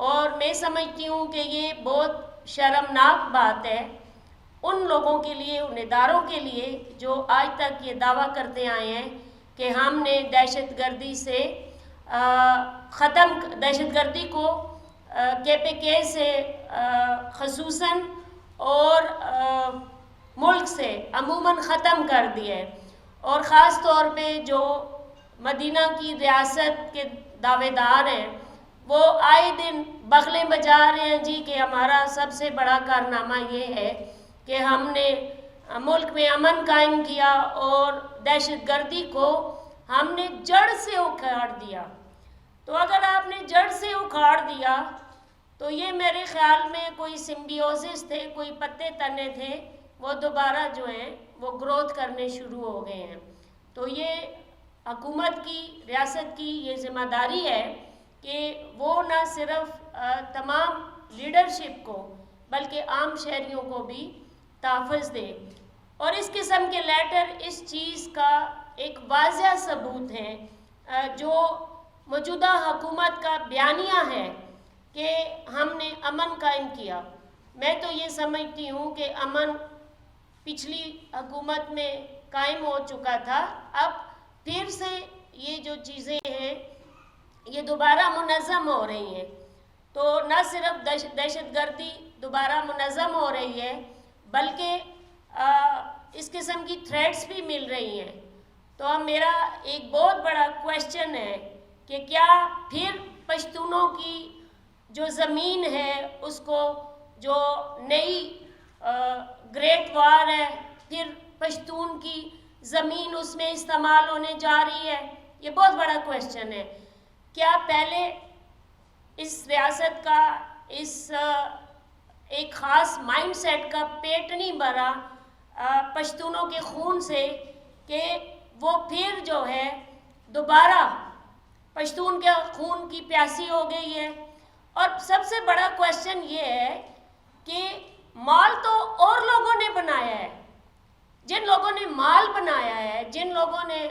اور میں سمجھتی ہوں کہ یہ بہت شرمناک بات ہے ان لوگوں کے لیے، ان اداروں کے لیے جو آج تک یہ دعویٰ کرتے آئے ہیں کہ ہم نے دہشت گردی سے دہشت گردی کو KPK سے خصوصاً اور ملک سے عموماً ختم کر دیا ہے، اور خاص طور پہ جو مدینہ کی ریاست کے دعوے دار ہیں وہ آئے دن بغلیں بجا رہے ہیں جی کہ ہمارا سب سے بڑا کارنامہ یہ ہے کہ ہم نے ملک میں امن قائم کیا اور دہشت گردی کو ہم نے جڑ سے اکھاڑ دیا۔ تو اگر آپ نے جڑ سے اکھاڑ دیا تو یہ میرے خیال میں کوئی سمبیوسس تھے، کوئی پتے تنے تھے، وہ دوبارہ جو ہیں وہ گروتھ کرنے شروع ہو گئے ہیں۔ تو یہ حکومت کی، ریاست کی یہ ذمہ داری ہے کہ وہ نہ صرف تمام لیڈرشپ کو بلکہ عام شہریوں کو بھی تحفظ دے، اور اس قسم کے لیٹر اس چیز کا ایک واضح ثبوت ہے جو موجودہ حکومت کا بیانیہ ہے کہ ہم نے امن قائم کیا۔ میں تو یہ سمجھتی ہوں کہ امن پچھلی حکومت میں قائم ہو چکا تھا، اب پھر سے یہ جو چیزیں ہیں یہ دوبارہ منظم ہو رہی ہیں۔ تو نہ صرف دہشت گردی دوبارہ منظم ہو رہی ہے بلکہ اس قسم کی تھریٹس بھی مل رہی ہیں۔ تو اب میرا ایک بہت بڑا کویشچن ہے کہ کیا پھر پشتونوں کی جو زمین ہے اس کو، جو نئی گریٹ وار ہے، پھر پشتون کی زمین اس میں استعمال ہونے جا رہی ہے؟ یہ بہت بڑا کویشچن ہے۔ کیا پہلے اس ریاست کا، اس ایک خاص مائنڈ سیٹ کا پیٹ نہیں بھرا پشتونوں کے خون سے کہ وہ پھر جو ہے دوبارہ پشتون کے خون کی پیاسی ہو گئی ہے؟ اور سب سے بڑا کویشچن یہ ہے کہ مال تو اور لوگوں نے بنایا ہے، جن لوگوں نے مال بنایا ہے، جن لوگوں نے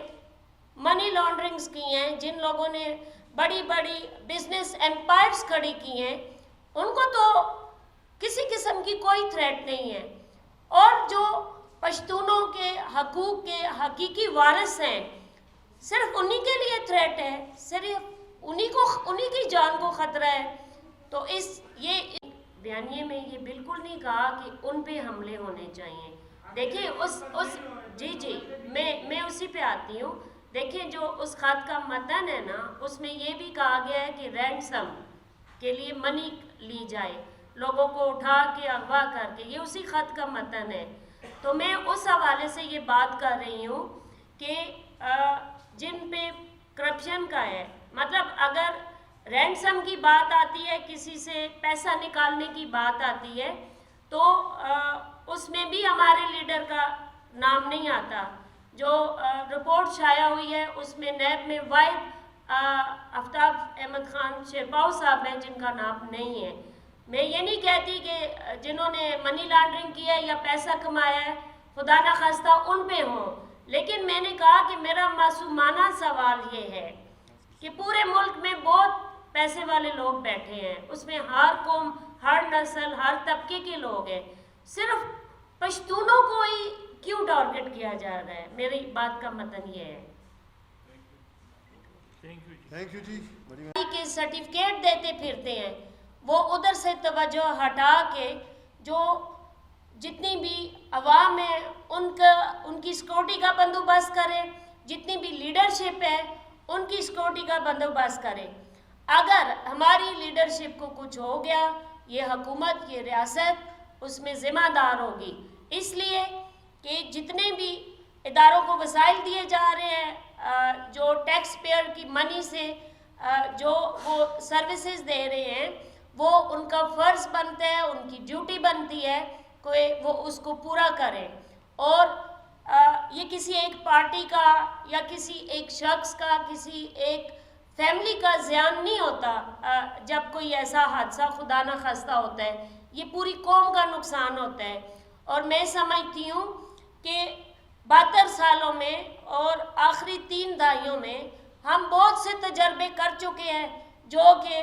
منی لانڈرنگز کی ہیں، جن لوگوں نے بڑی بڑی بزنس ایمپائرز کھڑی کی ہیں، ان کو تو کسی قسم کی کوئی تھریٹ نہیں ہے، اور جو پشتونوں کے حقوق کے حقیقی وارث ہیں صرف انہی کے لیے تھریٹ ہے، صرف انہی کی جان کو خطرہ ہے۔ تو یہ بیانیے میں یہ بالکل نہیں کہا کہ ان پہ حملے ہونے چاہیے۔ دیکھیں میں اسی پہ آتی ہوں۔ دیکھیں جو اس خط کا متن ہے نا، اس میں یہ بھی کہا گیا ہے کہ رینسم کے لیے منی لی جائے، لوگوں کو اٹھا کے اغوا کر کے، یہ اسی خط کا متن ہے۔ تو میں اس حوالے سے یہ بات کر رہی ہوں کہ جن پہ کرپشن کا ہے، مطلب اگر رینسم کی بات آتی ہے، کسی سے پیسہ نکالنے کی بات آتی ہے، تو اس میں بھی ہمارے لیڈر کا نام نہیں آتا۔ جو رپورٹ شائع ہوئی ہے اس میں نیب میں واحد آفتاب احمد خان شیرپاؤ صاحب ہیں جن کا نام نہیں ہے۔ میں یہ نہیں کہتی کہ جنہوں نے منی لانڈرنگ کی ہے یا پیسہ کمایا ہے خدا نخواستہ ان پہ ہوں، لیکن میں نے کہا کہ میرا معصومانہ سوال یہ ہے کہ پورے ملک میں بہت پیسے والے لوگ بیٹھے ہیں، اس میں ہر قوم، ہر نسل، ہر طبقے کے لوگ ہیں، صرف پشتونوں کو ہی کیوں ٹارگٹ کیا جا رہا ہے؟ میری بات کا مطلب یہ ہے کہ سرٹیفکیٹ دیتے پھرتے ہیں، وہ ادھر سے توجہ ہٹا کے جو جتنی بھی عوام ہے ان کی سیکورٹی کا بندوبست کرے، جتنی بھی لیڈرشپ ہے ان کی سیکورٹی کا بندوبست کرے۔ اگر ہماری لیڈرشپ کو کچھ ہو گیا، یہ حکومت، یہ ریاست اس میں ذمہ دار ہوگی، اس لیے کہ جتنے بھی اداروں کو وسائل دیے جا رہے ہیں جو ٹیکس پیئر کی منی سے جو وہ سروسز دے رہے ہیں، وہ ان کا فرض بنتا ہے، ان کی ڈیوٹی بنتی ہے کہ وہ اس کو پورا کریں۔ اور یہ کسی ایک پارٹی کا یا کسی ایک شخص کا، کسی ایک فیملی کا زیان نہیں ہوتا جب کوئی ایسا حادثہ خدا نہ خواستہ ہوتا ہے، یہ پوری قوم کا نقصان ہوتا ہے۔ اور میں سمجھتی ہوں کہ 72 سالوں میں اور آخری 3 دہائیوں میں ہم بہت سے تجربے کر چکے ہیں جو کہ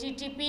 TTP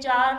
4